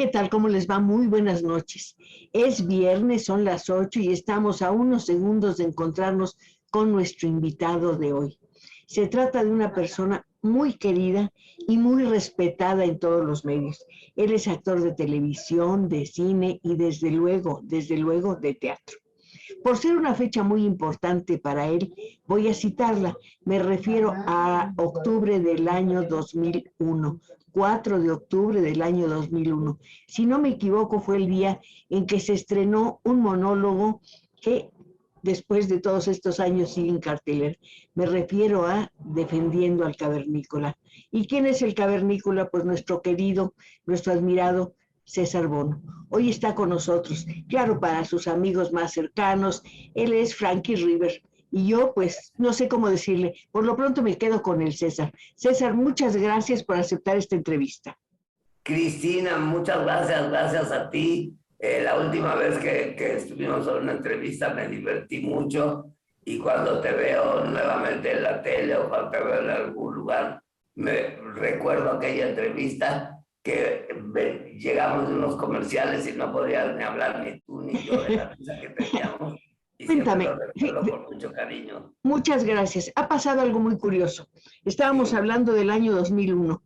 tal? ¿Cómo les va? Muy buenas noches. Es viernes, son las 8 y estamos a unos segundos de encontrarnos con nuestro invitado de hoy. Se trata de una persona muy querida y muy respetada en todos los medios. Él es actor de televisión, de cine y desde luego de teatro. Por ser una fecha muy importante para él, voy a citarla. Me refiero a octubre del año 2001, 4 de octubre del año 2001. Si no me equivoco, fue el día en que se estrenó un monólogo que después de todos estos años sigue en cartelera. Me refiero a Defendiendo al Cavernícola. ¿Y quién es el Cavernícola? Pues nuestro querido, nuestro admirado César Bono. Hoy está con nosotros, claro, para sus amigos más cercanos. Él es Frankie River y yo pues no sé cómo decirle, por lo pronto me quedo con el César. César, muchas gracias por aceptar esta entrevista. Cristina, muchas gracias, gracias a ti. La última vez que estuvimos en una entrevista me divertí mucho y cuando te veo nuevamente en la tele o cuando te veo en algún lugar, me recuerdo aquella entrevista que llegamos de unos comerciales y no podías ni hablar ni tú ni yo de la risa que teníamos y siempre Cuéntame, lo recuerdo con mucho cariño. muchas gracias. Ha pasado algo muy curioso. Estábamos hablando del año 2001.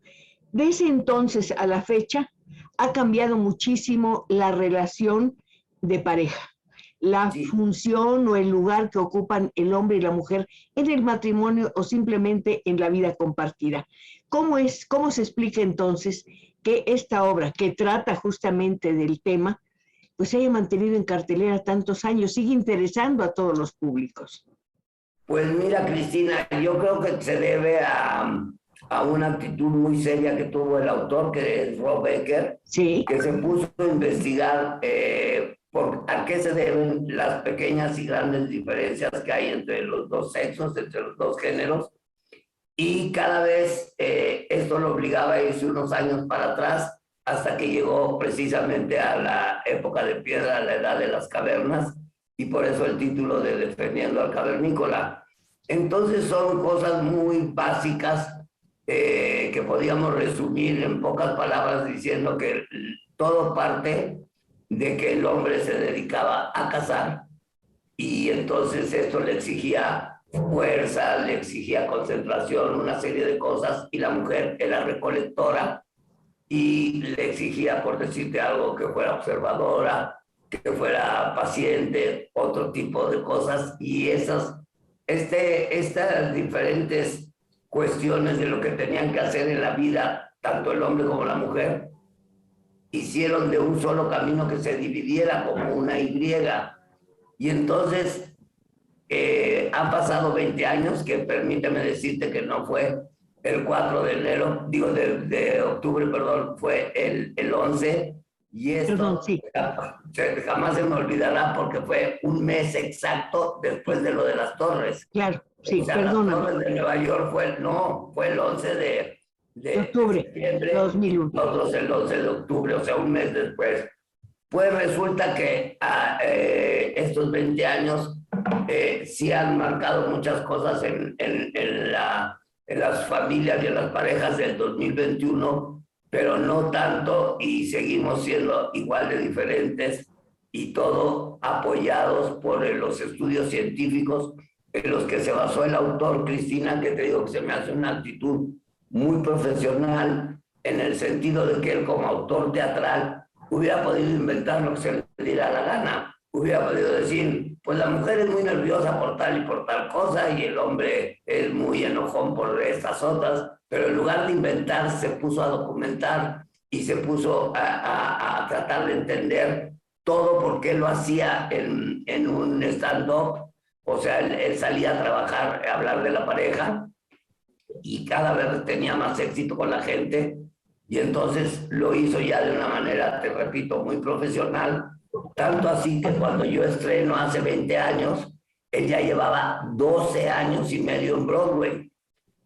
De ese entonces a la fecha ha cambiado muchísimo la relación de pareja, la función o el lugar que ocupan el hombre y la mujer en el matrimonio o simplemente en la vida compartida. ¿Cómo se explica entonces que esta obra, que trata justamente del tema, pues se haya mantenido en cartelera tantos años, sigue interesando a todos los públicos? Pues mira, Cristina, yo creo que se debe a una actitud muy seria que tuvo el autor, que es Rob Becker, sí, que se puso a investigar a qué se deben las pequeñas y grandes diferencias que hay entre los dos sexos, entre los dos géneros, y cada vez esto lo obligaba a irse unos años para atrás, hasta que llegó precisamente a la época de piedra, a la edad de las cavernas, y por eso el título de Defendiendo al Cavernícola. Entonces son cosas muy básicas que podíamos resumir en pocas palabras diciendo que todo parte de que el hombre se dedicaba a cazar y entonces esto le exigía fuerza, le exigía concentración, una serie de cosas, y la mujer era recolectora y le exigía, por decirte algo, que fuera observadora, que fuera paciente, otro tipo de cosas, y estas diferentes cuestiones de lo que tenían que hacer en la vida, tanto el hombre como la mujer, hicieron de un solo camino que se dividiera como una Y. Y entonces han pasado 20 años, que permíteme decirte que no fue el 4 de enero, digo de octubre, perdón, fue el 11, y esto perdón, sí. jamás se me olvidará porque fue un mes exacto después de lo de las torres. Claro, sí, O sea, perdóname. las torres de Nueva York fue el 11 de octubre septiembre, 2001. nosotros el 11 de octubre, o sea, un mes después. Pues resulta que estos 20 años sí han marcado muchas cosas en las familias y en las parejas del 2021, pero no tanto, y seguimos siendo igual de diferentes, y todo apoyados por los estudios científicos en los que se basó el autor, Cristina, que te digo que se me hace una actitud muy profesional, en el sentido de que él, como autor teatral, hubiera podido inventar lo que se le diera la gana. Hubiera podido decir, pues la mujer es muy nerviosa por tal y por tal cosa y el hombre es muy enojón por estas otras, pero en lugar de inventar se puso a documentar y se puso a tratar de entender todo por qué lo hacía en un stand-up. O sea, él salía a trabajar, a hablar de la pareja y cada vez tenía más éxito con la gente. Y entonces lo hizo ya de una manera, te repito, muy profesional, tanto así que cuando yo estreno hace 20 años, él ya llevaba 12 años y medio en Broadway.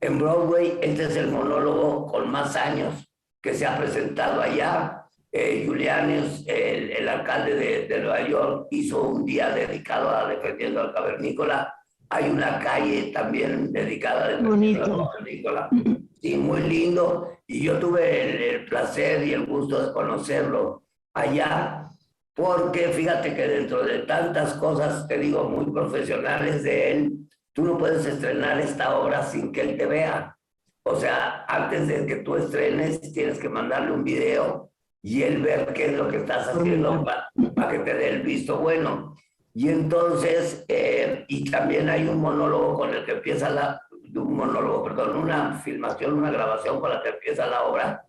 En Broadway, este es el monólogo con más años que se ha presentado allá. Giuliani, el alcalde de Nueva York, hizo un día dedicado a Defendiendo al Cavernícola. Hay una calle también dedicada a Defendiendo al Cavernícola. Sí, muy lindo, y yo tuve el placer y el gusto de conocerlo allá, porque fíjate que dentro de tantas cosas, te digo, muy profesionales de él, tú no puedes estrenar esta obra sin que él te vea. O sea, antes de que tú estrenes, tienes que mandarle un video y él ver qué es lo que estás haciendo para que te dé el visto bueno. Y entonces, y también hay un monólogo con el que empieza una filmación, una grabación con la que empieza la obra,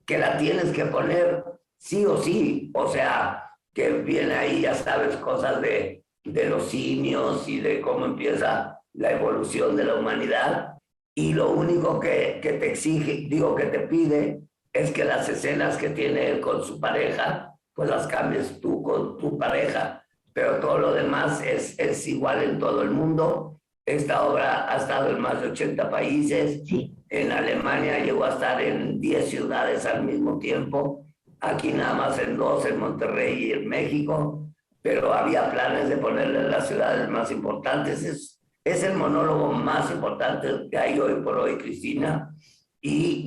que la tienes que poner sí o sí. O sea, que viene ahí, ya sabes, cosas de los simios y de cómo empieza la evolución de la humanidad. Y lo único que te exige, digo, que te pide, es que las escenas que tiene él con su pareja, pues las cambies tú con tu pareja, pero todo lo demás es igual en todo el mundo. Esta obra ha estado en más de 80 países, Sí. En Alemania llegó a estar en 10 ciudades al mismo tiempo, aquí nada más en 2, en Monterrey y en México, pero había planes de ponerle en las ciudades más importantes. Es el monólogo más importante que hay hoy por hoy, Cristina, y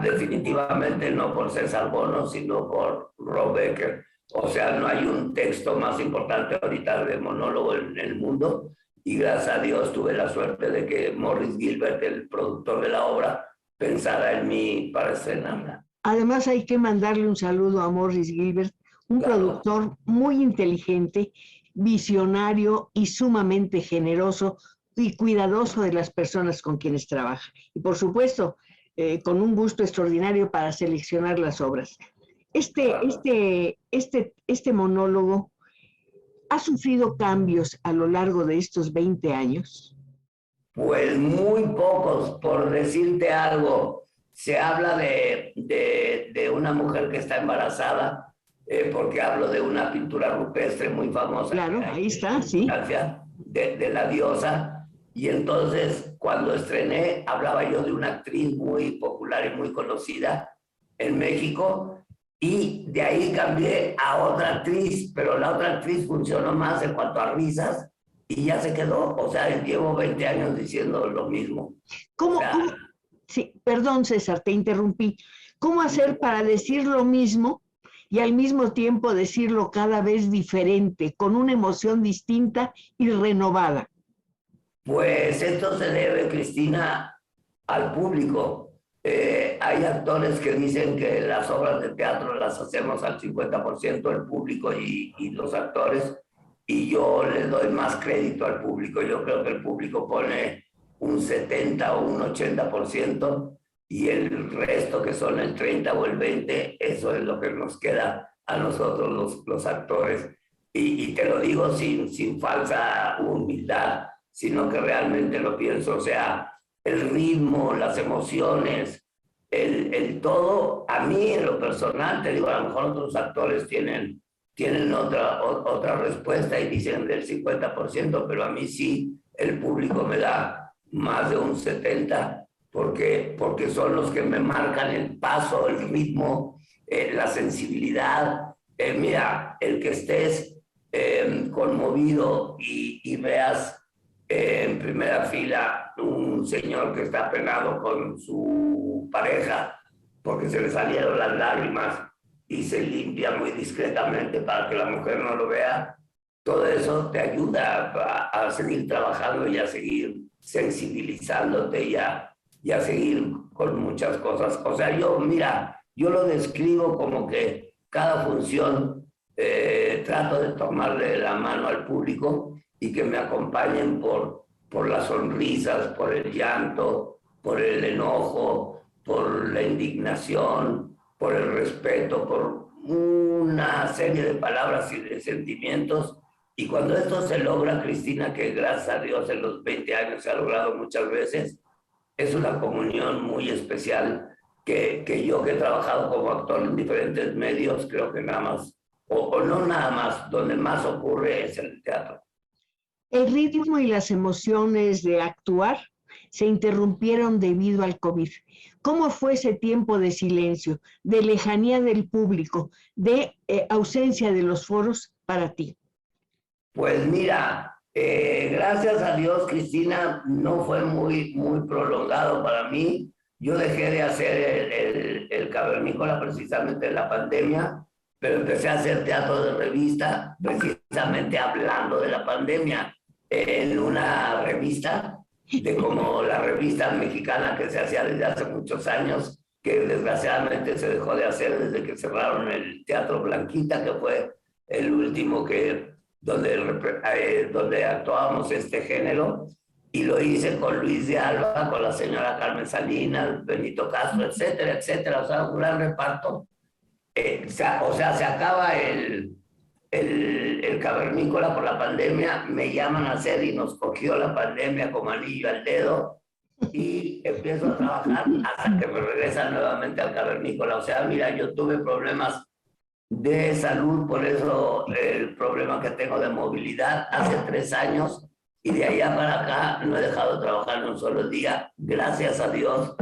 definitivamente no por César Bono, sino por Rob Becker. O sea, no hay un texto más importante ahorita de monólogo en el mundo, y gracias a Dios tuve la suerte de que Morris Gilbert, el productor de la obra, pensara en mí para estrenarla. Además hay que mandarle un saludo a Morris Gilbert, un productor muy inteligente, visionario y sumamente generoso y cuidadoso de las personas con quienes trabaja. Y por supuesto, con un gusto extraordinario para seleccionar las obras. Este monólogo ha sufrido cambios a lo largo de estos 20 años. Pues muy pocos, por decirte algo. Se habla de una mujer que está embarazada, porque hablo de una pintura rupestre muy famosa. Claro, ahí está, sí. De la diosa. Y entonces, cuando estrené, hablaba yo de una actriz muy popular y muy conocida en México, y de ahí cambié a otra actriz, pero la otra actriz funcionó más en cuanto a risas, y ya se quedó. O sea, llevo 20 años diciendo lo mismo. ¿Cómo? Sí, perdón, César, te interrumpí. ¿Cómo hacer para decir lo mismo y al mismo tiempo decirlo cada vez diferente, con una emoción distinta y renovada? Pues esto se debe, Cristina, al público. Hay actores que dicen que las obras de teatro las hacemos al 50% el público y los actores, y yo le doy más crédito al público. Yo creo que el público pone un 70 o un 80%, y el resto, que son el 30 o el 20, eso es lo que nos queda a nosotros los actores. Y te lo digo sin falsa humildad, sino que realmente lo pienso. O sea, el ritmo, las emociones, el todo, a mí en lo personal, te digo, a lo mejor otros actores tienen otra respuesta y dicen del 50%, pero a mí sí, el público me da más de un 70%, porque son los que me marcan el paso, el ritmo, la sensibilidad. Mira, el que estés conmovido y veas en primera fila un señor que está penado con su pareja porque se le salieron las lágrimas y se limpia muy discretamente para que la mujer no lo vea, todo eso te ayuda a seguir trabajando y a seguir sensibilizándote y a seguir con muchas cosas. O sea, yo lo describo como que cada función trato de tomarle la mano al público y que me acompañen por las sonrisas, por el llanto, por el enojo, por la indignación, por el respeto, por una serie de palabras y de sentimientos. Y cuando esto se logra, Cristina, que gracias a Dios en los 20 años se ha logrado muchas veces, es una comunión muy especial que yo, que he trabajado como actor en diferentes medios, creo que nada más, o no nada más, donde más ocurre es en el teatro. El ritmo y las emociones de actuar se interrumpieron debido al COVID. ¿Cómo fue ese tiempo de silencio, de lejanía del público, de ausencia de los foros para ti? Pues mira, gracias a Dios, Cristina, no fue muy prolongado para mí. Yo dejé de hacer el cavernícola precisamente en la pandemia, pero empecé a hacer teatro de revista, precisamente hablando de la pandemia, en una revista, de como la revista mexicana que se hacía desde hace muchos años, que desgraciadamente se dejó de hacer desde que cerraron el Teatro Blanquita, que fue el último donde actuábamos este género, y lo hice con Luis de Alba, con la señora Carmen Salinas, Benito Castro, etcétera, etcétera, o sea, un gran reparto. O sea, se acaba el cavernícola por la pandemia, me llaman a hacer y nos cogió la pandemia como anillo al dedo, y empiezo a trabajar hasta que me regresan nuevamente al cavernícola. O sea, mira, yo tuve problemas de salud, por eso el problema que tengo de movilidad hace 3 años, y de allá para acá no he dejado de trabajar ni un solo día, gracias a Dios,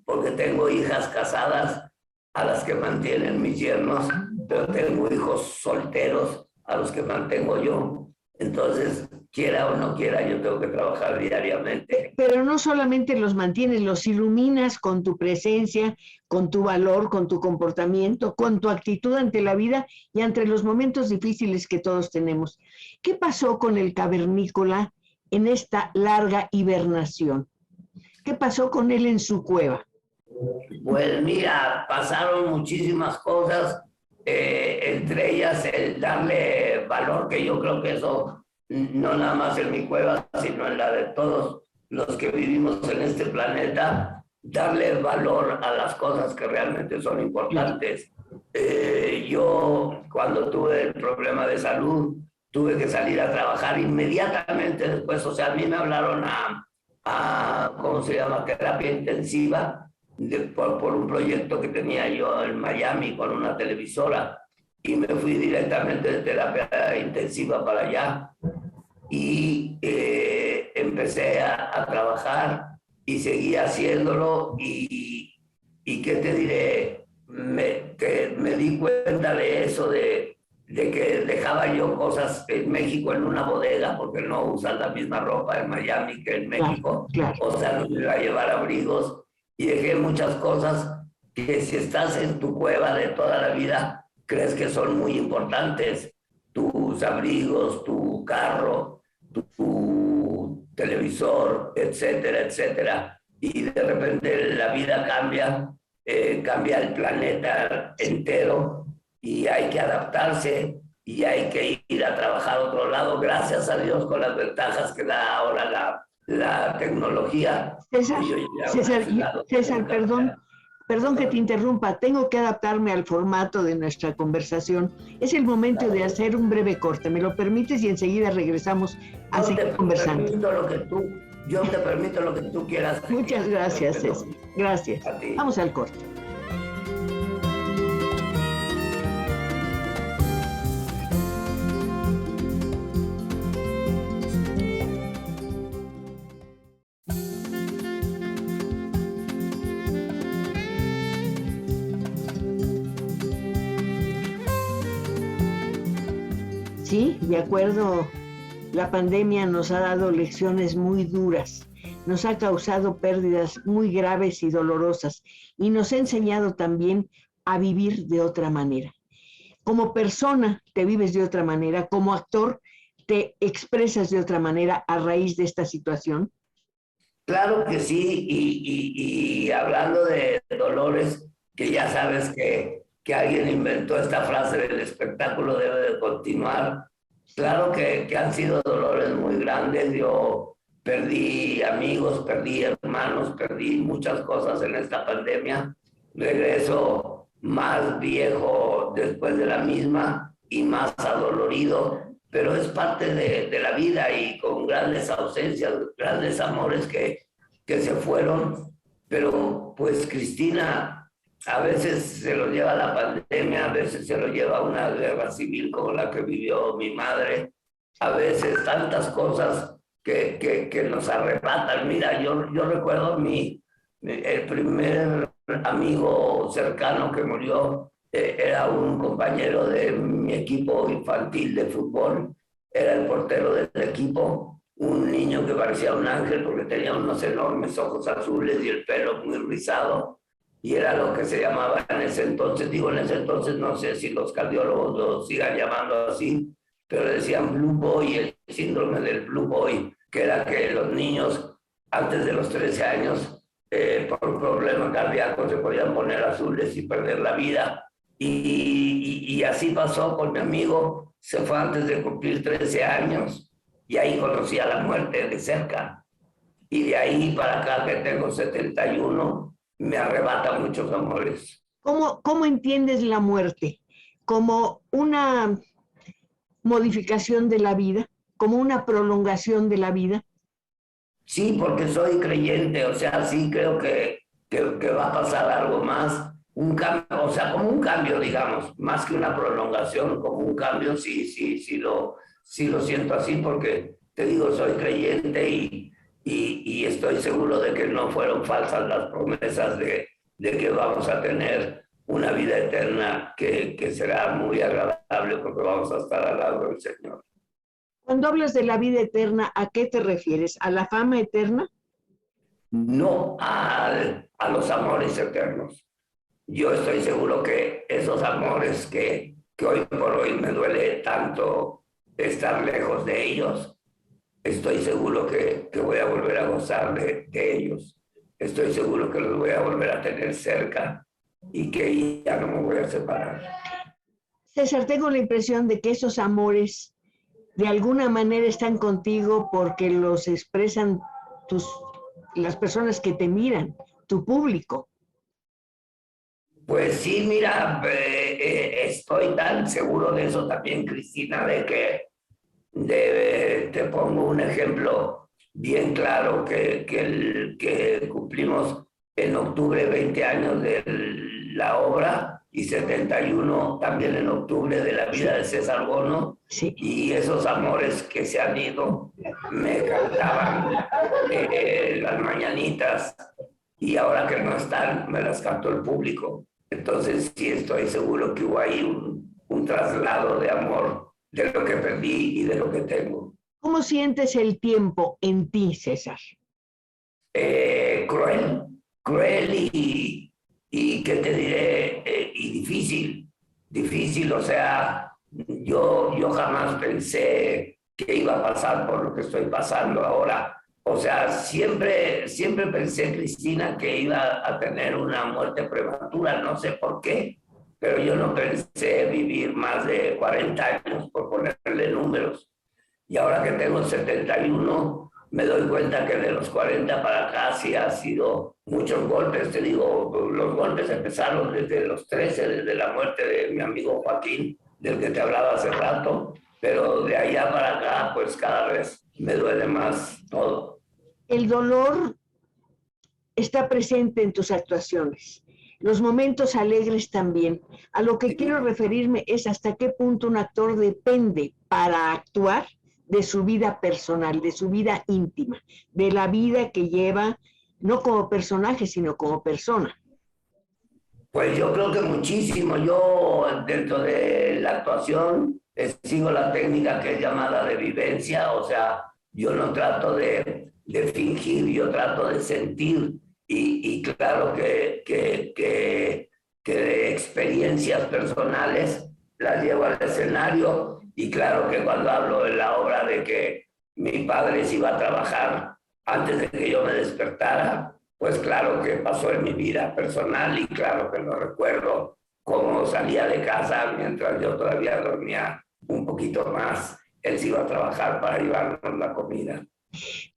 porque tengo hijas casadas a las que mantienen mis yernos, pero tengo hijos solteros a los que mantengo yo. Entonces, quiera o no quiera, yo tengo que trabajar diariamente. Pero no solamente los mantienes, los iluminas con tu presencia, con tu valor, con tu comportamiento, con tu actitud ante la vida y ante los momentos difíciles que todos tenemos. ¿Qué pasó con el cavernícola en esta larga hibernación? ¿Qué pasó con él en su cueva? Pues mira, pasaron muchísimas cosas, entre ellas el darle valor, que yo creo que eso no nada más en mi cueva, sino en la de todos los que vivimos en este planeta, darle valor a las cosas que realmente son importantes. Yo cuando tuve el problema de salud, tuve que salir a trabajar inmediatamente después. O sea, a mí me hablaron a ¿cómo se llama?, terapia intensiva, por un proyecto que tenía yo en Miami con una televisora, y me fui directamente de terapia intensiva para allá, y empecé a trabajar y seguí haciéndolo, y ¿qué te diré? Me di cuenta de eso, de que dejaba yo cosas en México en una bodega, porque no usan la misma ropa en Miami que en México. Claro. O sea, no me iba a llevar abrigos, y dejé muchas cosas que si estás en tu cueva de toda la vida, crees que son muy importantes. Tus abrigos, tu carro, tu televisor, etcétera, etcétera. Y de repente la vida cambia, cambia el planeta entero, y hay que adaptarse y hay que ir a trabajar a otro lado, gracias a Dios, con las ventajas que da ahora la tecnología. César, perdón que te interrumpa, tengo que adaptarme al formato de nuestra conversación. Es el momento de hacer un breve corte, ¿me lo permites? Y enseguida regresamos a seguir conversando. Yo te permito lo que tú quieras. Muchas gracias, César. Gracias. Vamos al corte. Sí, de acuerdo, la pandemia nos ha dado lecciones muy duras, nos ha causado pérdidas muy graves y dolorosas, y nos ha enseñado también a vivir de otra manera. Como persona te vives de otra manera, como actor te expresas de otra manera a raíz de esta situación. Claro que sí, y hablando de dolores, que ya sabes que alguien inventó esta frase del espectáculo debe de continuar. Claro que han sido dolores muy grandes. Yo perdí amigos, perdí hermanos, perdí muchas cosas en esta pandemia. Regreso más viejo después de la misma y más adolorido, pero es parte de la vida, y con grandes ausencias, grandes amores que se fueron. Pero pues Cristina, a veces se lo lleva la pandemia, a veces se lo lleva una guerra civil como la que vivió mi madre, a veces tantas cosas que nos arrebatan. Mira, yo recuerdo el primer amigo cercano que murió, era un compañero de mi equipo infantil de fútbol, era el portero del equipo, un niño que parecía un ángel porque tenía unos enormes ojos azules y el pelo muy rizado. y era lo que se llamaba en ese entonces, digo en ese entonces, no sé si los cardiólogos lo sigan llamando así, pero decían Blue Boy, el síndrome del Blue Boy, que era que los niños antes de los 13 años, por un problema cardíaco, se podían poner azules y perder la vida. Y así pasó con mi amigo, se fue antes de cumplir 13 años y ahí conocí a la muerte de cerca. Y de ahí para acá que tengo 71, me arrebata muchos amores. ¿Cómo entiendes la muerte? ¿Como una modificación de la vida? ¿Como una prolongación de la vida? Sí, porque soy creyente, o sea, sí creo que va a pasar algo más, un cambio, o sea, como un cambio, digamos, más que una prolongación, como un cambio, sí lo siento así, porque te digo, soy creyente y estoy seguro de que no fueron falsas las promesas de que vamos a tener una vida eterna que será muy agradable porque vamos a estar al lado del Señor. Cuando hablas de la vida eterna, ¿a qué te refieres? ¿A la fama eterna? No a los amores eternos. Yo estoy seguro que esos amores que hoy por hoy me duele tanto estar lejos de ellos, estoy seguro que voy a volver a gozar de ellos. Estoy seguro que los voy a volver a tener cerca y que ya no me voy a separar. César, tengo la impresión de que esos amores de alguna manera están contigo porque los expresan las personas que te miran, tu público. Pues sí, mira, estoy tan seguro de eso también, Cristina, de que te pongo un ejemplo bien claro que cumplimos en octubre 20 años de la obra y 71 también en octubre de la vida de César Bono. Sí. Y esos amores que se han ido me cantaban las mañanitas y ahora que no están me las cantó el público. Entonces sí estoy seguro que hubo ahí un traslado de amor de lo que perdí y de lo que tengo. ¿Cómo sientes el tiempo en ti, César? Cruel y ¿qué te diré? Y difícil, o sea, yo jamás pensé que iba a pasar por lo que estoy pasando ahora. O sea, siempre pensé, Cristina, que iba a tener una muerte prematura, no sé por qué, pero yo no pensé vivir más de 40 años, por ponerle números. Y ahora que tengo 71, me doy cuenta que de los 40 para acá sí ha sido muchos golpes. Te digo, los golpes empezaron desde los 13, desde la muerte de mi amigo Joaquín, del que te hablaba hace rato, pero de allá para acá, pues cada vez me duele más todo. El dolor está presente en tus actuaciones, los momentos alegres también. A lo que quiero referirme es hasta qué punto un actor depende para actuar de su vida personal, de su vida íntima, de la vida que lleva, no como personaje, sino como persona. Pues yo creo que muchísimo. Yo dentro de la actuación sigo la técnica que es llamada de vivencia, o sea, yo no trato de fingir, yo trato de sentir y claro que de experiencias personales las llevo al escenario y claro que cuando hablo en la obra de que mi padre se iba a trabajar antes de que yo me despertara, pues claro que pasó en mi vida personal y claro que lo recuerdo cómo salía de casa mientras yo todavía dormía un poquito más. Él se iba a trabajar para llevarnos la comida.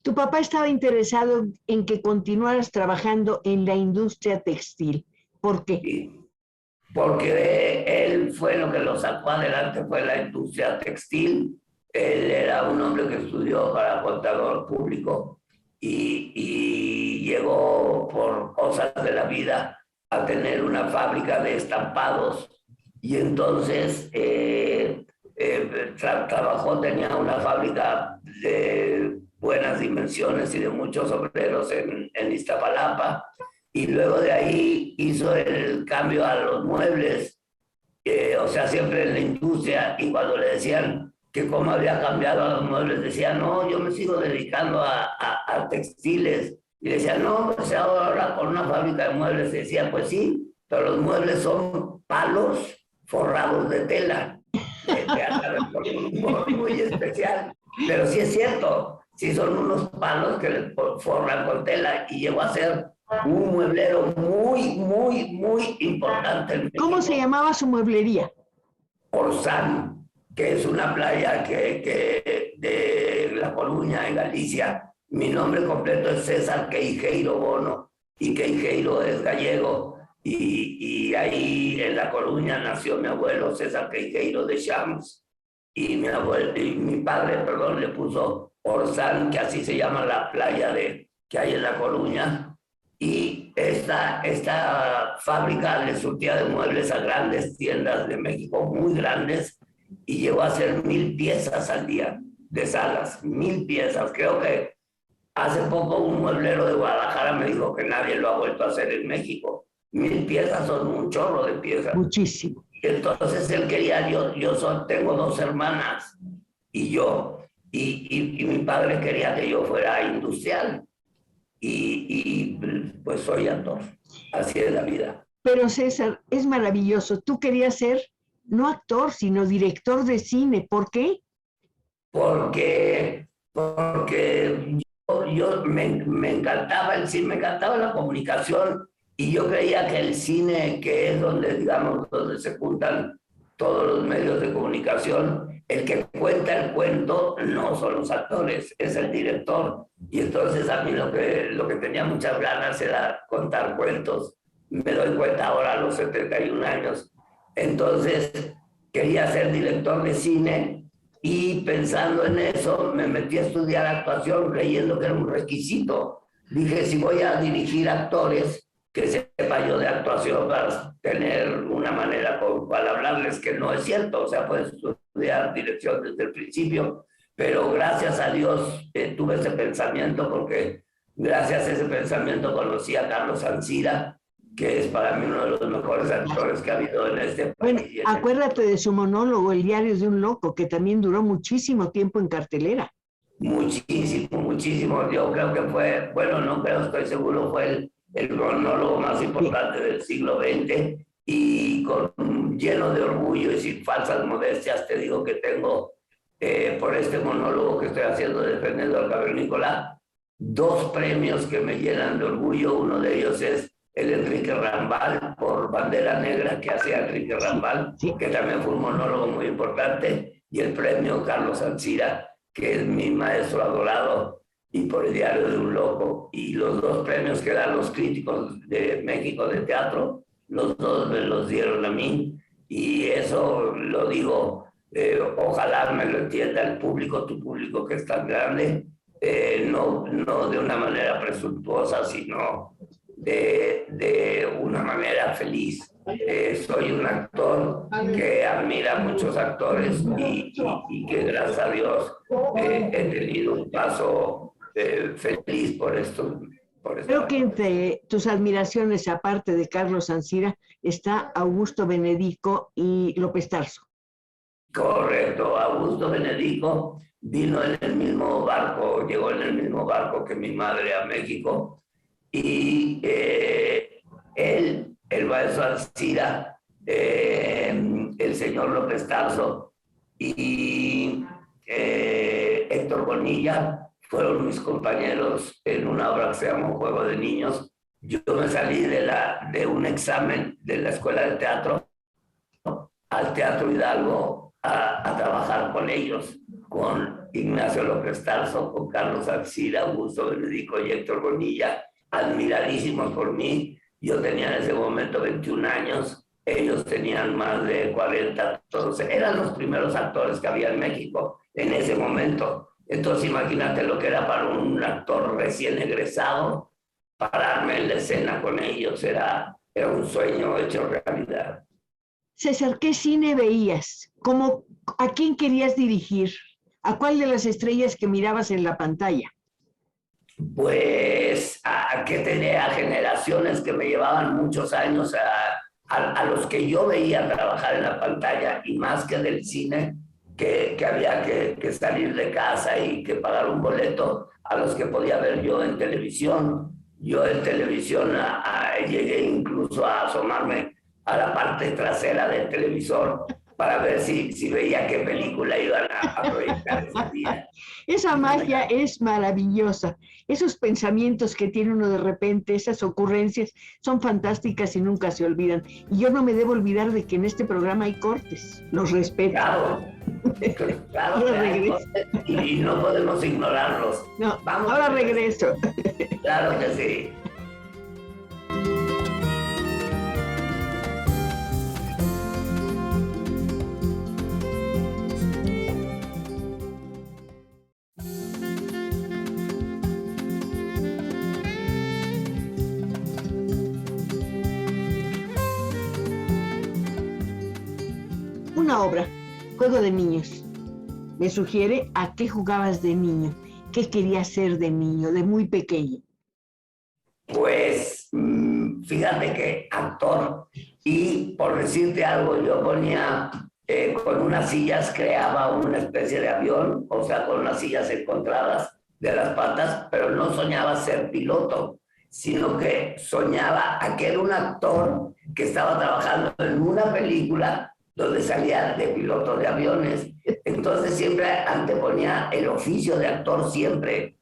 Tu papá estaba interesado en que continuaras trabajando en la industria textil. ¿Por qué? Y porque él fue lo que lo sacó adelante, fue la industria textil. Él era un hombre que estudió para contador público y llegó por cosas de la vida a tener una fábrica de estampados y entonces trabajó, tenía una fábrica de buenas dimensiones y de muchos obreros en Iztapalapa y luego de ahí hizo el cambio a los muebles, o sea, siempre en la industria, y cuando le decían que cómo había cambiado a los muebles, decía, no, yo me sigo dedicando a textiles, Y le decía, no, pues ahora con una fábrica de muebles. Decía, pues sí, pero los muebles son palos forrados de tela. Muy, muy especial. Pero sí es cierto, sí son unos palos que le forran con tela y llegó a ser un mueblero muy, muy, muy importante en México. ¿Cómo se llamaba su mueblería? Orsán, que es una playa que de La Coruña, en Galicia. Mi nombre completo es César Queijeiro Bono, y Queijeiro es gallego, y ahí en La Coruña nació mi abuelo César Queijeiro de Champs, y mi padre, perdón, le puso Orsán, que así se llama la playa que hay en La Coruña, y esta fábrica le surtía de muebles a grandes tiendas de México, muy grandes, y llegó a hacer 1000 piezas al día de salas, 1000 piezas. Creo que hace poco un mueblero de Guadalajara me dijo que nadie lo ha vuelto a hacer en México. 1000 piezas son un chorro de piezas. Muchísimo. Entonces él quería, tengo 2 hermanas y yo, y mi padre quería que yo fuera industrial. Y pues soy actor, así es la vida. Pero César, es maravilloso. Tú querías ser no actor, sino director de cine. ¿Por qué? Porque yo me encantaba el cine, me encantaba la comunicación, y yo creía que el cine, que es donde, digamos, donde se juntan todos los medios de comunicación, el que cuenta el cuento no son los actores, es el director. Y entonces a mí lo que tenía muchas ganas era contar cuentos. Me doy cuenta ahora a los 71 años. Entonces quería ser director de cine, y pensando en eso me metí a estudiar actuación creyendo que era un requisito. Dije, si voy a dirigir actores, que sepa yo de actuación para tener una manera con cual hablarles, que no es cierto. O sea, puedes estudiar dirección desde el principio, pero gracias a Dios tuve ese pensamiento, porque gracias a ese pensamiento conocí a Carlos Ansira, que es para mí uno de los mejores actores que ha habido en este país. Bueno, acuérdate de su monólogo, El diario de un loco, que también duró muchísimo tiempo en cartelera. Muchísimo, muchísimo. Yo creo que fue, bueno, no creo, estoy seguro, fue el monólogo más importante del siglo XX, y lleno de orgullo y sin falsas modestias te digo que tengo, por este monólogo que estoy haciendo defendiendo al cavernícola, 2 premios que me llenan de orgullo. Uno de ellos es el Enrique Rambal, por Bandera Negra, que hacía Enrique Rambal, que también fue un monólogo muy importante, y el premio Carlos Ansira, que es mi maestro adorado, y por El diario de un loco. Y los 2 premios que dan los críticos de México de teatro, los 2 me los dieron a mí, y eso lo digo, ojalá me lo entienda el público, tu público, que es tan grande, no de una manera presuntuosa, sino de una manera feliz. Soy un actor que admira a muchos actores, y que gracias a Dios he tenido un paso feliz por esto. Creo que entre tus admiraciones, aparte de Carlos Ansira, está Augusto Benedico y López Tarso. Correcto, Augusto Benedico vino en el mismo barco, llegó en el mismo barco que mi madre a México, y el maestro Ansira, el señor López Tarso y Héctor Bonilla fueron mis compañeros en una obra que se llama Juego de Niños. Yo me salí de un examen de la Escuela de Teatro al Teatro Hidalgo a trabajar con ellos, con Ignacio López Tarso, con Carlos Ansira, Augusto Benedico y Héctor Bonilla, admiradísimos por mí. Yo tenía en ese momento 21 años, ellos tenían más de 40, todos eran los primeros actores que había en México en ese momento. Entonces imagínate lo que era para un actor recién egresado, pararme en la escena con ellos, era un sueño hecho realidad. César, ¿qué cine veías? ¿A quién querías dirigir? ¿A cuál de las estrellas que mirabas en la pantalla? Pues que tenía generaciones que me llevaban muchos años a los que yo veía trabajar en la pantalla, y más que del cine, que había que salir de casa y que pagar un boleto a los que podía ver yo en televisión. Yo en televisión llegué incluso a asomarme a la parte trasera del televisor para ver si veía qué película iban a proyectar ese día. Esa magia es maravillosa. Esos pensamientos que tiene uno de repente, esas ocurrencias, son fantásticas y nunca se olvidan. Y yo no me debo olvidar de que en este programa hay cortes. Los respeto. Claro que hay cortes y no podemos ignorarlos. No, vamos, ahora regreso. Claro que sí. Una obra, Juego de Niños, me sugiere a qué jugabas de niño, qué querías ser de niño, de muy pequeño. Pues fíjate que actor, y por decirte algo, yo ponía con unas sillas, creaba una especie de avión, o sea, con unas sillas encontradas de las patas, pero no soñaba ser piloto, sino que soñaba a que era un actor que estaba trabajando en una película donde salía de piloto de aviones. Entonces siempre anteponía el oficio de actor siempre.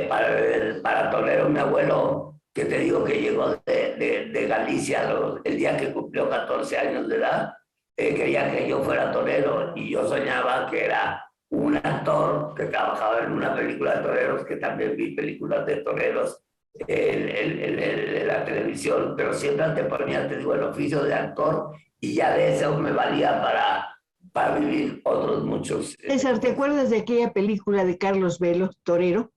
Para Torero, mi abuelo, que te digo que llegó de Galicia el día que cumplió 14 años de edad, quería que yo fuera torero y yo soñaba que era un actor que trabajaba en una película de toreros, que también vi películas de toreros en la televisión, pero siempre anteponía, te digo, el oficio de actor y ya de eso me valía para vivir otros muchos. César, ¿te acuerdas de aquella película de Carlos Velo, Torero?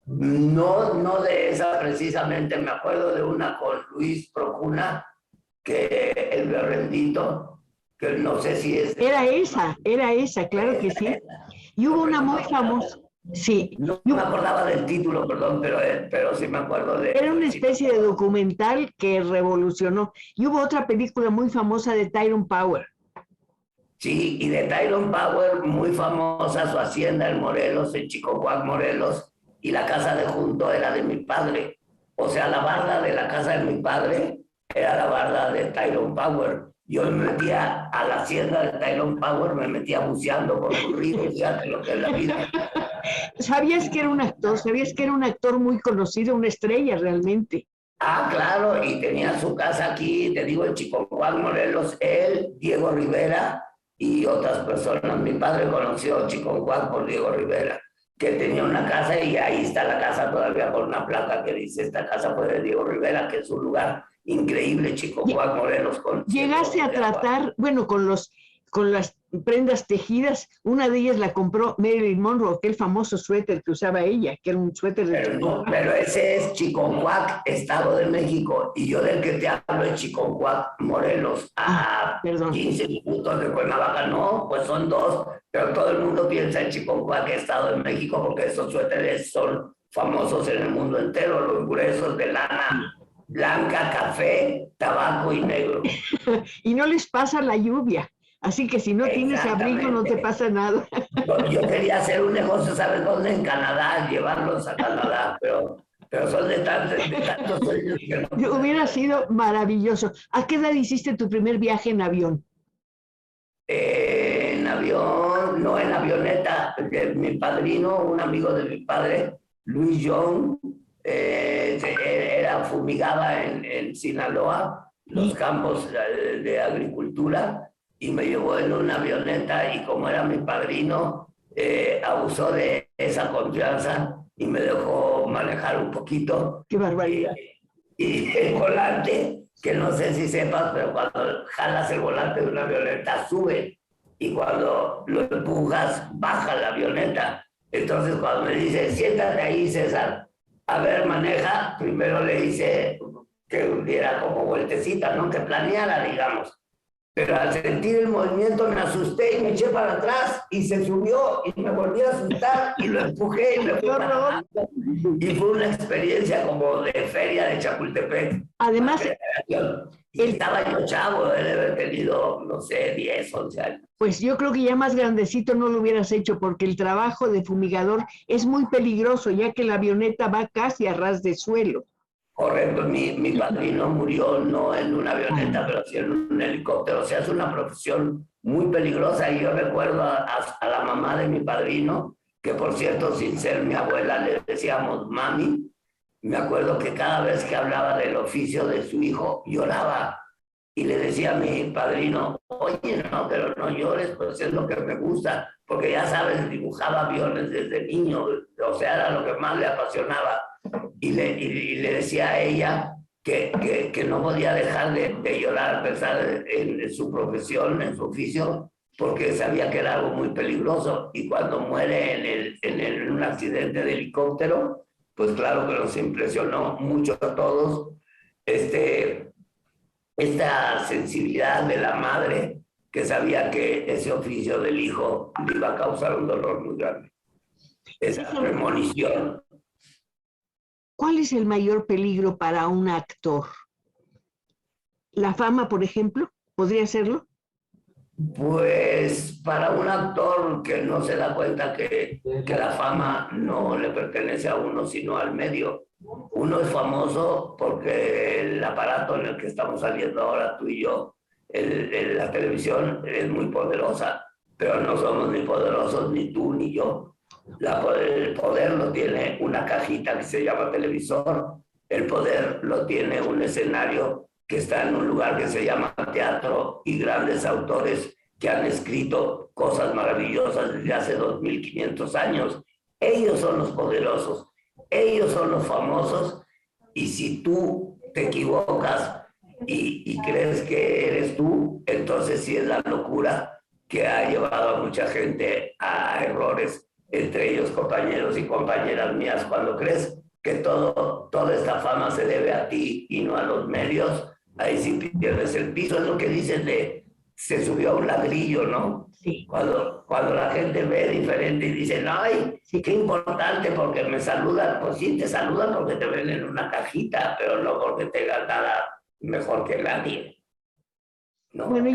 No de esa precisamente, me acuerdo de una con Luis Procuna, que el Berrendito, que no sé si es... Era esa, claro que sí. Y hubo una muy famosa. Sí. No me acordaba del título, perdón, pero sí me acuerdo de... Era una especie de documental que revolucionó. Y hubo otra película muy famosa de Tyrone Power. Sí, y de Tyrone Power, muy famosa su hacienda en Morelos, en Chicocuac, Morelos, y la casa de junto era de mi padre. O sea, la barda de la casa de mi padre era la barda de Tyrone Power. Yo me metía a la hacienda de Tyrone Power, me metía buceando por los ríos, fíjate lo que es la vida. ¿Sabías que era un actor? ¿Sabías que era un actor muy conocido, una estrella realmente? Ah, claro, y tenía su casa aquí, te digo, en Chicocuac, Morelos, él, Diego Rivera y otras personas. Mi padre conoció Chicocuac por Diego Rivera, que tenía una casa y ahí está la casa todavía con una placa que dice, esta casa fue de Diego Rivera, que es un lugar increíble, Chicocuac, Morelos. Llegaste a tratar, bueno, con las prendas tejidas, una de ellas la compró Marilyn Monroe, aquel famoso suéter que usaba ella, que era un suéter de... Pero ese es Chicocuac, Estado de México, y yo del que te hablo es Chicocuac, Morelos, a 15 minutos de Cuernavaca. No, pues son dos, pero todo el mundo piensa en Chicocuac, Estado de México, porque esos suéteres son famosos en el mundo entero, los gruesos de lana blanca, café, tabaco y negro. Y no les pasa la lluvia. Así que si no tienes abrigo no te pasa nada. Yo quería hacer un negocio, ¿sabes dónde? En Canadá, llevarlos a Canadá, pero son de tantos sueños que no. Hubiera sido maravilloso. ¿A qué edad hiciste tu primer viaje en avión? En avión, no, en avioneta. Mi padrino, un amigo de mi padre, Luis Young, fumigaba en Sinaloa, los campos de agricultura, y me llevó en una avioneta, y como era mi padrino, abusó de esa confianza y me dejó manejar un poquito. ¡Qué barbaridad! Y el volante, que no sé si sepas, pero cuando jalas el volante de una avioneta sube, y cuando lo empujas baja la avioneta. Entonces cuando me dice, siéntate ahí, César, a ver, maneja, primero le hice que diera como vueltecita, no que planeara, digamos. Pero al sentir el movimiento me asusté y me eché para atrás y se subió y me volví a asustar y lo empujé y me fui para abajo. Y fue una experiencia como de feria de Chapultepec. Además, Estaba yo chavo, él debe haber tenido, no sé, 10, 11 años. Pues yo creo que ya más grandecito no lo hubieras hecho porque el trabajo de fumigador es muy peligroso, ya que la avioneta va casi a ras de suelo. Correcto, mi padrino murió no en una avioneta, pero sí en un helicóptero. O sea, es una profesión muy peligrosa. Y yo recuerdo a la mamá de mi padrino, que por cierto, sin ser mi abuela, le decíamos mami. Me acuerdo que cada vez que hablaba del oficio de su hijo, lloraba. Y le decía a mi padrino, oye, no, pero no llores, pues es lo que me gusta. Porque ya sabes, dibujaba aviones desde niño. O sea, era lo que más le apasionaba. Y le decía a ella que no podía dejar de llorar a pesar en su profesión, en su oficio, porque sabía que era algo muy peligroso. Y cuando muere en un accidente de helicóptero, pues claro que nos impresionó mucho a todos esta sensibilidad de la madre que sabía que ese oficio del hijo le iba a causar un dolor muy grande. Esa premonición. ¿Cuál es el mayor peligro para un actor? ¿La fama, por ejemplo? ¿Podría serlo? Pues para un actor que no se da cuenta que la fama no le pertenece a uno, sino al medio. Uno es famoso porque el aparato en el que estamos saliendo ahora, tú y yo, la televisión es muy poderosa, pero no somos ni poderosos ni tú ni yo. El poder lo tiene una cajita que se llama televisor, el poder lo tiene un escenario que está en un lugar que se llama teatro y grandes autores que han escrito cosas maravillosas desde hace 2500 años. Ellos son los poderosos, ellos son los famosos, y si tú te equivocas y crees que eres tú, entonces sí es la locura que ha llevado a mucha gente a errores, entre ellos compañeros y compañeras mías. Cuando crees que toda esta fama se debe a ti y no a los medios, ahí sí pierdes el piso. Es lo que dicen de se subió a un ladrillo, ¿no? Sí. Cuando la gente ve diferente y dice, ay, sí, qué importante porque me saludan. Pues sí, te saludan porque te ven en una cajita, pero no porque tengas nada mejor que nadie. No, bueno,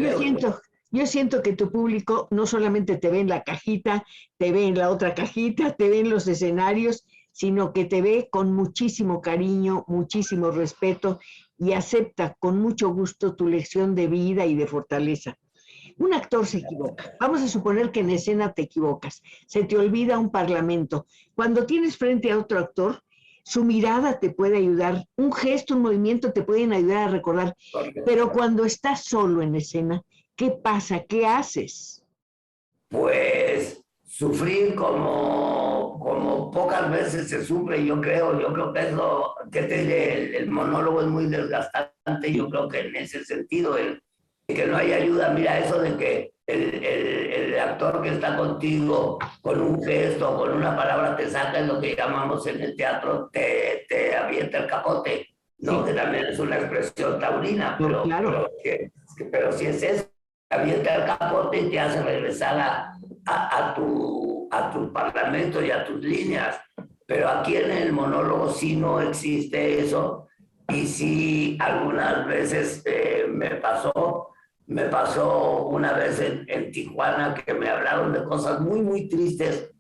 yo siento que tu público no solamente te ve en la cajita, te ve en la otra cajita, te ve en los escenarios, sino que te ve con muchísimo cariño, muchísimo respeto y acepta con mucho gusto tu lección de vida y de fortaleza. Un actor se equivoca. Vamos a suponer que en escena te equivocas. Se te olvida un parlamento. Cuando tienes frente a otro actor, su mirada te puede ayudar, un gesto, un movimiento te pueden ayudar a recordar. Pero cuando estás solo en escena, ¿qué pasa? ¿Qué haces? Pues sufrir como pocas veces se sufre, yo creo que eso, que el monólogo es muy desgastante, yo creo que en ese sentido, que no hay ayuda. Mira, eso de que el actor que está contigo con un gesto, con una palabra te saca, es lo que llamamos en el teatro, te avienta el capote, ¿no? Sí. Que también es una expresión taurina, pero, claro. pero sí es eso, avienta el capote y te hace regresar a tu parlamento y a tus líneas. Pero aquí en el monólogo sí no existe eso, y sí algunas veces me pasó una vez en Tijuana que me hablaron de cosas muy, muy tristes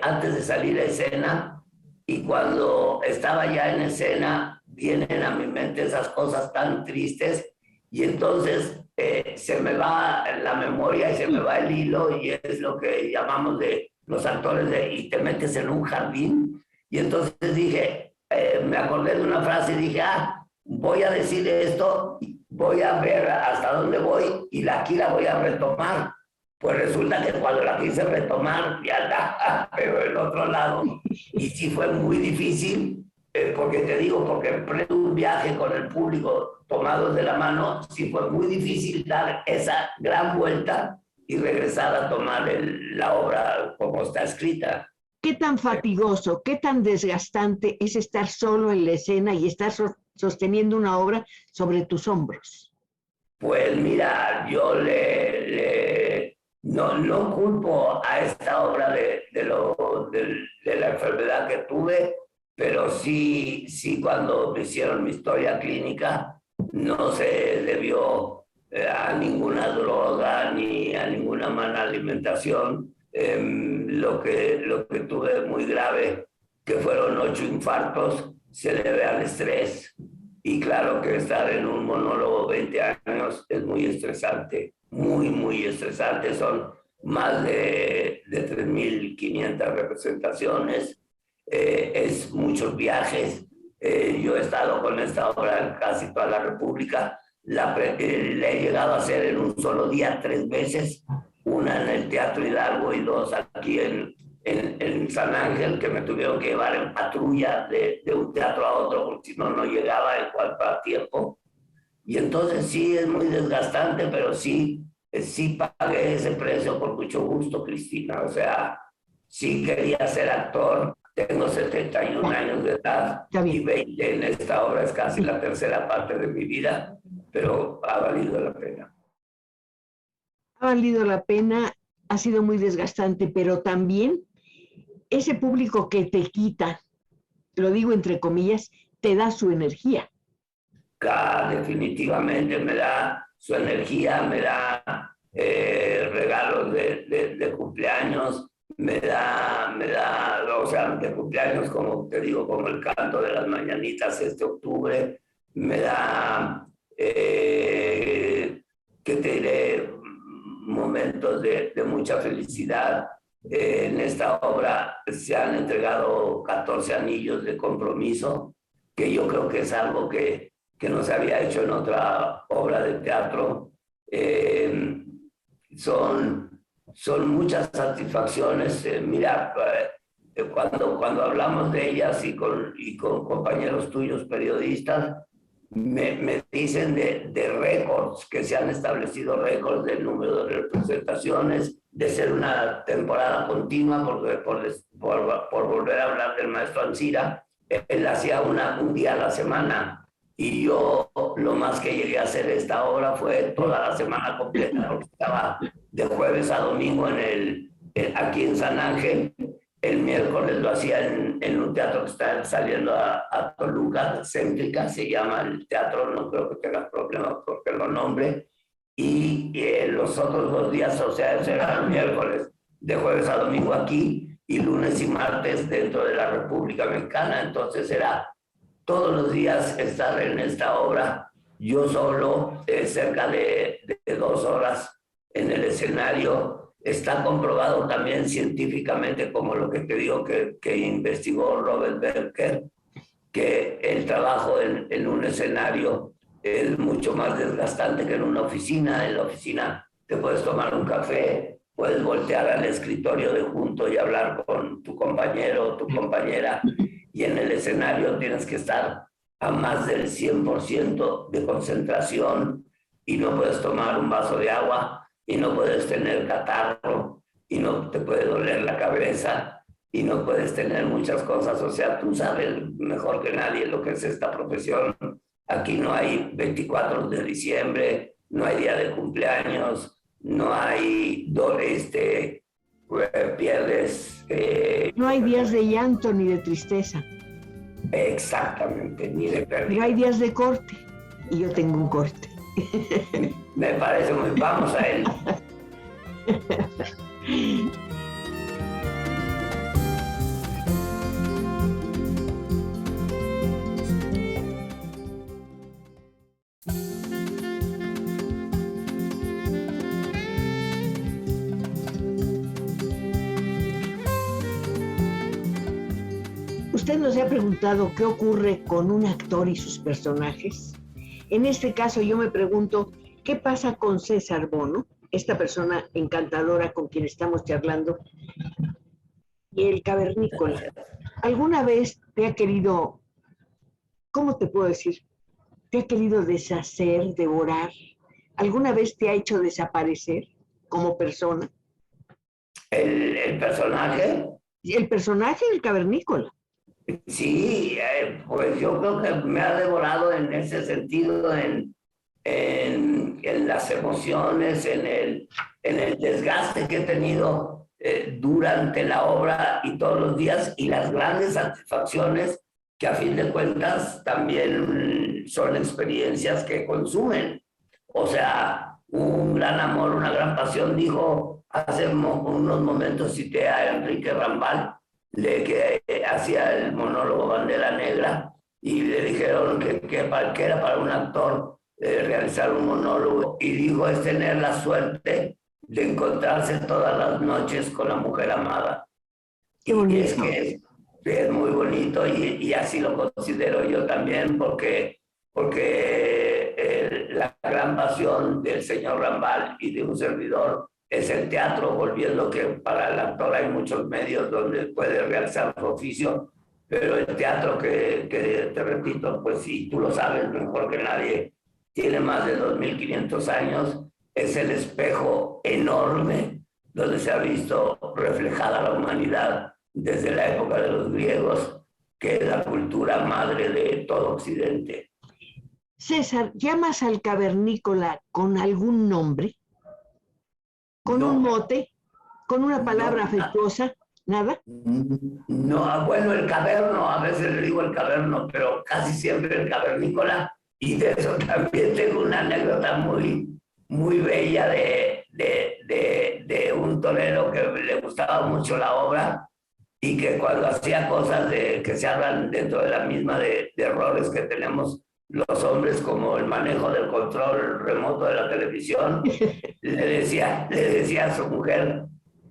antes de salir a escena, y cuando estaba ya en escena vienen a mi mente esas cosas tan tristes, y entonces se me va la memoria y se me va el hilo, y es lo que llamamos de los actores y te metes en un jardín. Y entonces dije, me acordé de una frase y dije, voy a decir esto, voy a ver hasta dónde voy y aquí la voy a retomar. Pues resulta que cuando la quise retomar, ya está, pero el otro lado. Y sí fue muy difícil, porque te digo, porque en pleno un viaje con el público tomados de la mano, sí fue muy difícil dar esa gran vuelta y regresar a tomar la obra como está escrita. ¿Qué tan fatigoso, qué tan desgastante es estar solo en la escena y estar sosteniendo una obra sobre tus hombros? Pues mira, yo no culpo a esta obra de la enfermedad que tuve, pero sí cuando me hicieron mi historia clínica, no se debió a ninguna droga ni a ninguna mala alimentación. Lo que tuve muy grave, que fueron 8 infartos, se debe al estrés. Y claro que estar en un monólogo 20 años es muy estresante, muy, muy estresante. Son más de 3.500 representaciones, es muchos viajes. Yo he estado con esta obra en casi toda la República. La he llegado a hacer en un solo día 3 veces, una en el Teatro Hidalgo y 2 aquí en San Ángel, que me tuvieron que llevar en patrulla de un teatro a otro, porque si no, no llegaba en cuanto a tiempo. Y entonces sí, es muy desgastante, pero sí pagué ese precio con mucho gusto, Cristina. O sea, sí quería ser actor. Tengo 71 años de edad y 20 en esta obra, es casi la tercera parte de mi vida, pero ha valido la pena. Ha valido la pena, ha sido muy desgastante, pero también ese público que te quita, lo digo entre comillas, te da su energía. Definitivamente me da su energía, me da regalos de cumpleaños, me da, o sea, de cumpleaños, como te digo, como el canto de las mañanitas este octubre, me da, que te diré, momentos de mucha felicidad. En esta obra se han entregado 14 anillos de compromiso, que yo creo que es algo que no se había hecho en otra obra de teatro. Son muchas satisfacciones. Mira, cuando hablamos de ellas y con compañeros tuyos periodistas, me dicen de récords, que se han establecido récords del número de representaciones, de ser una temporada continua, porque por volver a hablar del maestro Ancira, él hacía un día a la semana. Y yo lo más que llegué a hacer esta obra fue toda la semana completa, porque estaba de jueves a domingo aquí en San Ángel. El miércoles lo hacía en un teatro que está saliendo a Toluca, Céntrica, se llama el teatro, no creo que tengas problemas porque lo nombre. Y los otros 2 días, o sea, será el miércoles, de jueves a domingo aquí, y lunes y martes dentro de la República Mexicana. Entonces era todos los días estar en esta obra, yo solo, cerca de 2 horas en el escenario. Está comprobado también científicamente, como lo que te digo que investigó Robert Becker, que el trabajo en un escenario es mucho más desgastante que en una oficina. En la oficina te puedes tomar un café, puedes voltear al escritorio de junto y hablar con tu compañero o tu compañera, y en el escenario tienes que estar a más del 100% de concentración, y no puedes tomar un vaso de agua, y no puedes tener catarro, y no te puede doler la cabeza, y no puedes tener muchas cosas. O sea, tú sabes mejor que nadie lo que es esta profesión. Aquí no hay 24 de diciembre, no hay día de cumpleaños, no hay pierdes. No hay días de llanto ni de tristeza. Exactamente, ni de pérdida. Pero hay días de corte, y yo tengo un corte. Me parece muy... Vamos a él. ¿Usted nos ha preguntado qué ocurre con un actor y sus personajes? En este caso yo me pregunto, ¿qué pasa con César Bono, esta persona encantadora con quien estamos charlando, y el cavernícola? ¿Alguna vez te ha querido, cómo te puedo decir, te ha querido deshacer, devorar? ¿Alguna vez te ha hecho desaparecer como persona? ¿El personaje? El personaje del cavernícola. Sí, pues yo creo que me ha devorado en ese sentido, en las emociones, en el desgaste que he tenido durante la obra y todos los días, y las grandes satisfacciones que a fin de cuentas también son experiencias que consumen. O sea, un gran amor, una gran pasión, dijo hace unos momentos, cité a Enrique Rambal, que hacía el monólogo Bandera Negra, y le dijeron que era para un actor realizar un monólogo, y dijo, es tener la suerte de encontrarse todas las noches con la mujer amada. Qué bonito. Y es que es muy bonito, y así lo considero yo también, porque la gran pasión del señor Rambal y de un servidor es el teatro, volviendo que para el actor hay muchos medios donde puede realizar su oficio, pero el teatro que te repito, pues sí, tú lo sabes mejor que nadie, tiene más de 2500 años, es el espejo enorme donde se ha visto reflejada la humanidad desde la época de los griegos, que es la cultura madre de todo Occidente. César, ¿llamas al cavernícola con algún nombre? ¿Con un mote? ¿Con una palabra afectuosa? ¿Nada? No, bueno, el caverno, a veces le digo el caverno, pero casi siempre el cavernícola, y de eso también tengo una anécdota muy bella de un torero que le gustaba mucho la obra, y que cuando hacía cosas que se hablan dentro de la misma de errores que tenemos los hombres, como el manejo del control remoto de la televisión, le decía a su mujer,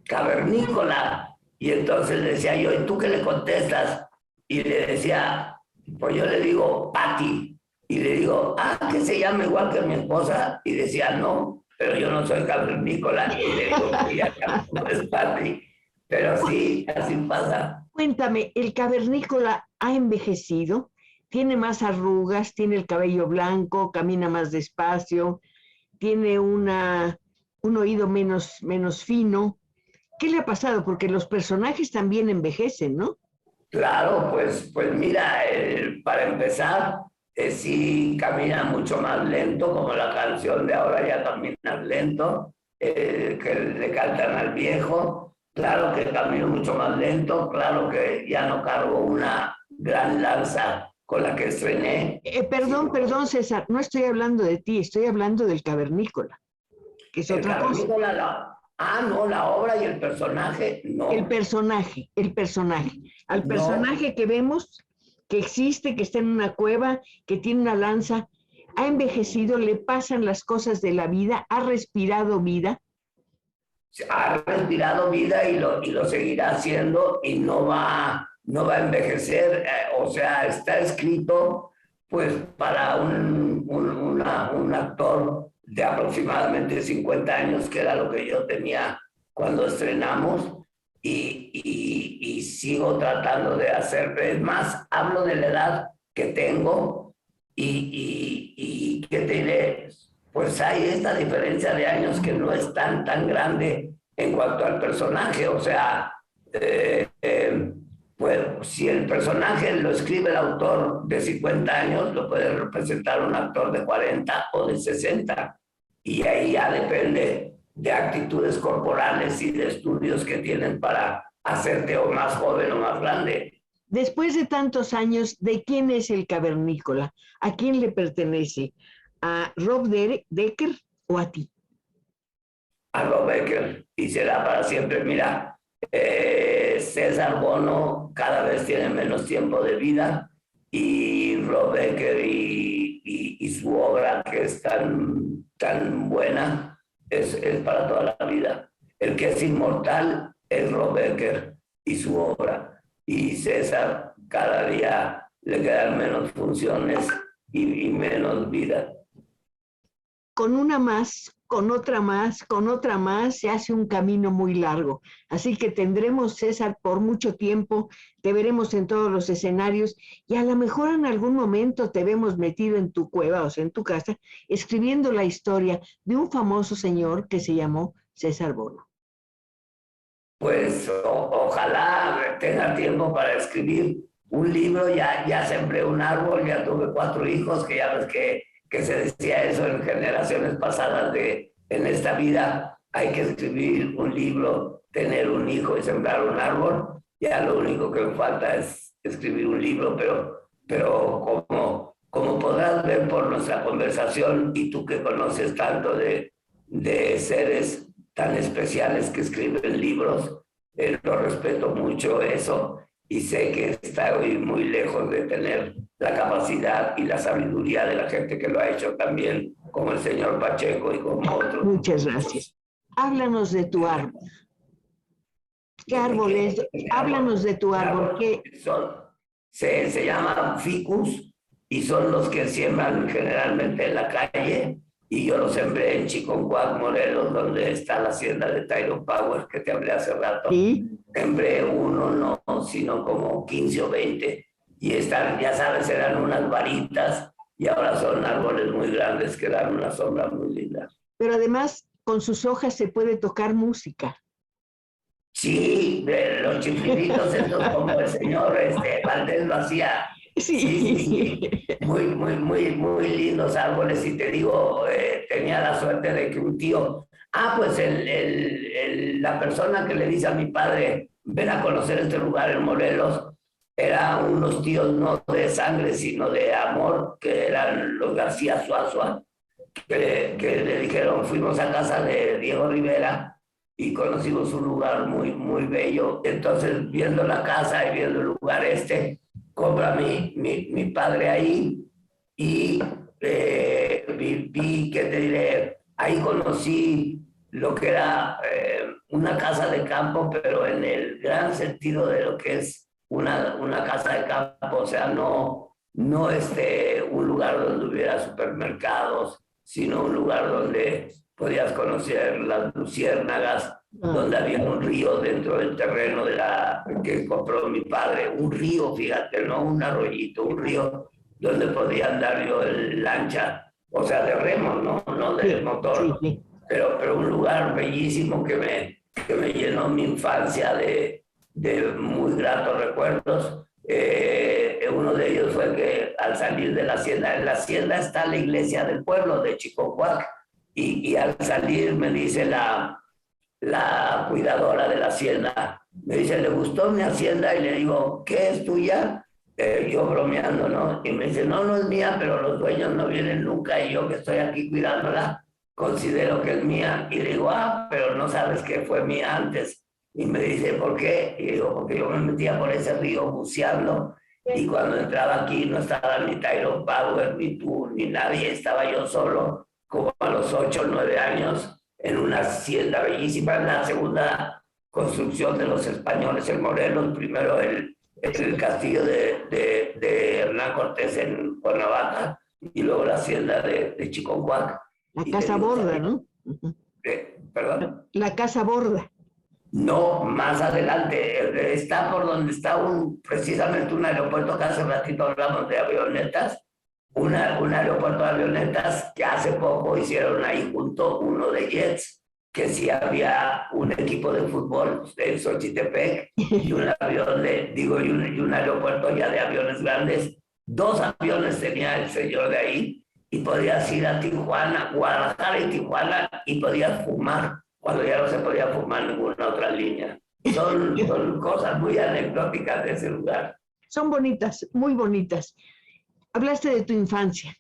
cavernícola, y entonces le decía yo, ¿y tú qué le contestas? Y le decía, pues yo le digo, Pati, y le digo, que se llama igual que mi esposa, y decía, no, pero yo no soy cavernícola, y le digo, ya no es Pati. Pero sí, así pasa. Cuéntame, ¿el cavernícola ha envejecido? ¿Tiene más arrugas? ¿Tiene el cabello blanco? ¿Camina más despacio? ¿Tiene un oído menos fino? ¿Qué le ha pasado? Porque los personajes también envejecen, ¿no? Claro, pues mira, para empezar, sí camina mucho más lento, como la canción de Ahora ya caminas lento, que le cantan al viejo. Claro que camino mucho más lento, claro que ya no cargo una gran lanza con la que estrené. Perdón, César, no estoy hablando de ti, estoy hablando del cavernícola, que es otra cosa. No, la obra y el personaje, no. El personaje. Al personaje no. Que vemos, que existe, que está en una cueva, que tiene una lanza, ha envejecido, le pasan las cosas de la vida, ha respirado vida. Ha respirado vida y lo seguirá haciendo, y no va a envejecer. O sea, está escrito pues para un actor de aproximadamente 50 años, que era lo que yo tenía cuando estrenamos, y sigo tratando de hacer. Es más, hablo de la edad que tengo, y que te diré, pues hay esta diferencia de años que no es tan grande en cuanto al personaje. O sea, pues si el personaje lo escribe el autor de 50 años, lo puede representar un actor de 40 o de 60. Y ahí ya depende de actitudes corporales y de estudios que tienen para hacerte o más joven o más grande. Después de tantos años, ¿de quién es el cavernícola? ¿A quién le pertenece? ¿A Rob Decker o a ti? A Rob Decker, y será para siempre. Mira, César Bono cada vez tiene menos tiempo de vida, y Rob Decker y su obra, que es tan buena, es para toda la vida. El que es inmortal es Rob Decker y su obra. Y César, cada día le quedan menos funciones y menos vida. Con una más, con otra más, se hace un camino muy largo. Así que tendremos, César, por mucho tiempo, te veremos en todos los escenarios, y a lo mejor en algún momento te vemos metido en tu cueva, o sea, en tu casa, escribiendo la historia de un famoso señor que se llamó César Bono. Pues ojalá tenga tiempo para escribir un libro. Ya sembré un árbol, ya tuve 4 hijos, que ya ves que se decía eso en generaciones pasadas, en esta vida hay que escribir un libro, tener un hijo y sembrar un árbol. Ya lo único que me falta es escribir un libro, pero como podrás ver por nuestra conversación, y tú que conoces tanto de seres tan especiales que escriben libros, lo respeto mucho eso, y sé que está hoy muy lejos de tener la capacidad y la sabiduría de la gente que lo ha hecho también, como el señor Pacheco y como otros. Muchas gracias. Háblanos de tu árbol. ¿Qué árbol es? Háblanos de tu árbol. Se llaman ficus y son los que siembran generalmente en la calle, y yo los sembré en Chiconcuac, Morelos, donde está la hacienda de Tyron Power que te hablé hace rato. ¿Sí? Sembré uno, no, sino como 15 o 20, y están, ya sabes, eran unas varitas y ahora son árboles muy grandes que dan una sombra muy linda. Pero además, con sus hojas se puede tocar música. Sí, de los chifliditos estos como el señor Valdés lo hacía. Sí. Muy lindos árboles, y te digo, tenía la suerte de que un tío, pues la persona que le dice a mi padre, ven a conocer este lugar en Morelos, eran unos tíos no de sangre, sino de amor, que eran los García Suazua, que le dijeron, fuimos a casa de Diego Rivera y conocimos un lugar muy bello. Entonces, viendo la casa y viendo el lugar compra mi padre ahí, y vi, ¿qué te diré? Ahí conocí lo que era una casa de campo, pero en el gran sentido de lo que es una casa de campo, o sea, no un lugar donde hubiera supermercados, sino un lugar donde podías conocer las luciérnagas, donde había un río dentro del terreno que compró mi padre, un río, fíjate, no un arroyito, un río donde podía andar yo en lancha, o sea, de remo, no de motor, sí. Pero un lugar bellísimo que me llenó mi infancia de muy gratos recuerdos. Uno de ellos fue que al salir de la hacienda, en la hacienda está la iglesia del pueblo de Chiconcuac, y al salir me dice la cuidadora de la hacienda, me dice, ¿le gustó mi hacienda? Y le digo, ¿qué es tuya? Yo bromeando, ¿no? Y me dice, no es mía, pero los dueños no vienen nunca, y yo que estoy aquí cuidándola, considero que es mía. Y digo, pero no sabes que fue mía antes. Y me dice, ¿por qué? Y digo, porque yo me metía por ese río buceando, y cuando entraba aquí no estaba ni Tyron Power, ni tú, ni nadie, estaba yo solo, como a los 8 o 9 años, en una hacienda bellísima, en la segunda construcción de los españoles en Morelos, primero el castillo de Hernán Cortés en Cuernavaca, y luego la hacienda de Chiconcuac. La Casa Borda, ¿no? ¿Perdón? La Casa Borda. No, más adelante, está por donde está precisamente un aeropuerto, que hace ratito hablamos de avionetas, un aeropuerto de avionetas que hace poco hicieron ahí junto uno de jets, que sí había un equipo de fútbol en Xochitepec, y un avión y un aeropuerto ya de aviones grandes. 2 aviones tenía el señor de ahí, y podías ir a Tijuana, Guadalajara y Tijuana, y podías fumar cuando ya no se podía fumar ninguna otra línea. Son cosas muy anecdóticas de ese lugar. Son bonitas, muy bonitas. Hablaste de tu infancia.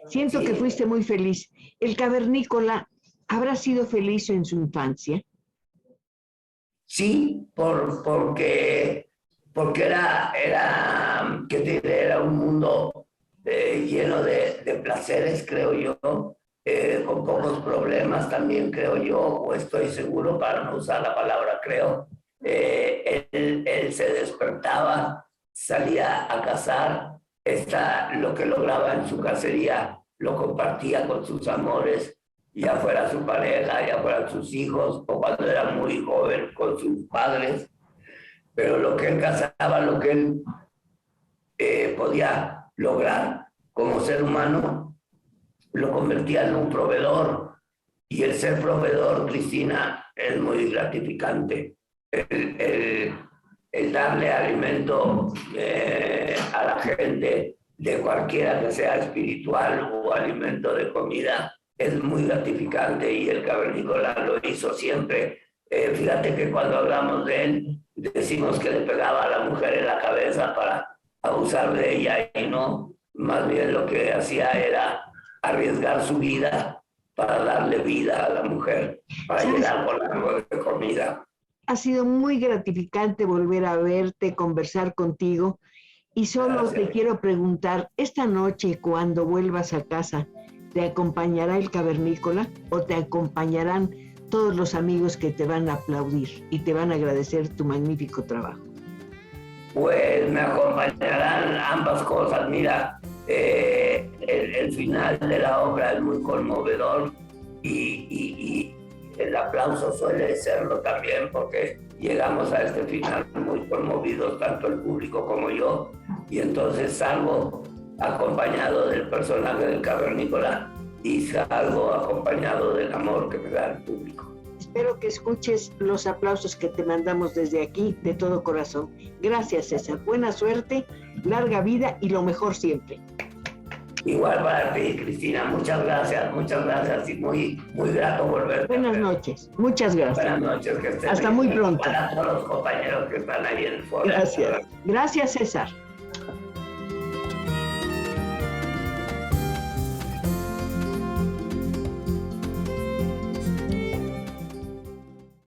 Siento que fuiste muy feliz. ¿El cavernícola habrá sido feliz en su infancia? Sí, porque era un mundo lleno de placeres, creo yo, con pocos problemas también, creo yo, o estoy seguro, para no usar la palabra creo. Él se despertaba, salía a cazar, lo que lograba en su cacería lo compartía con sus amores, ya fuera su pareja, ya fueran sus hijos, o cuando era muy joven con sus padres. Pero lo que él cazaba, lo que él podía lograr como ser humano, lo convertía en un proveedor. Y el ser proveedor, Cristina, es muy gratificante. El darle alimento a la gente, de cualquiera que sea espiritual o alimento de comida, es muy gratificante, y el cavernícola lo hizo siempre. Fíjate que cuando hablamos de él, decimos que le pegaba a la mujer en la cabeza abusar de ella y no, más bien lo que hacía era arriesgar su vida para darle vida a la mujer, para llegar con algo de comida. Ha sido muy gratificante volver a verte, conversar contigo. Y solo Gracias. te quiero preguntar, esta noche cuando vuelvas a casa, ¿te acompañará el cavernícola o te acompañarán todos los amigos que te van a aplaudir y te van a agradecer tu magnífico trabajo? Pues me acompañarán ambas cosas. Mira, el final de la obra es muy conmovedor y el aplauso suele serlo también, porque llegamos a este final muy conmovidos, tanto el público como yo, y entonces salgo acompañado del personaje del cavernícola y salgo acompañado del amor que me da el público. Espero que escuches los aplausos que te mandamos desde aquí, de todo corazón. Gracias, César. Buena suerte, larga vida y lo mejor siempre. Igual para ti, Cristina. Muchas gracias y muy grato volverte. Buenas noches, muchas gracias. Buenas noches, que estén hasta muy pronto. Para todos los compañeros que están ahí en el foro. Gracias. Gracias, César.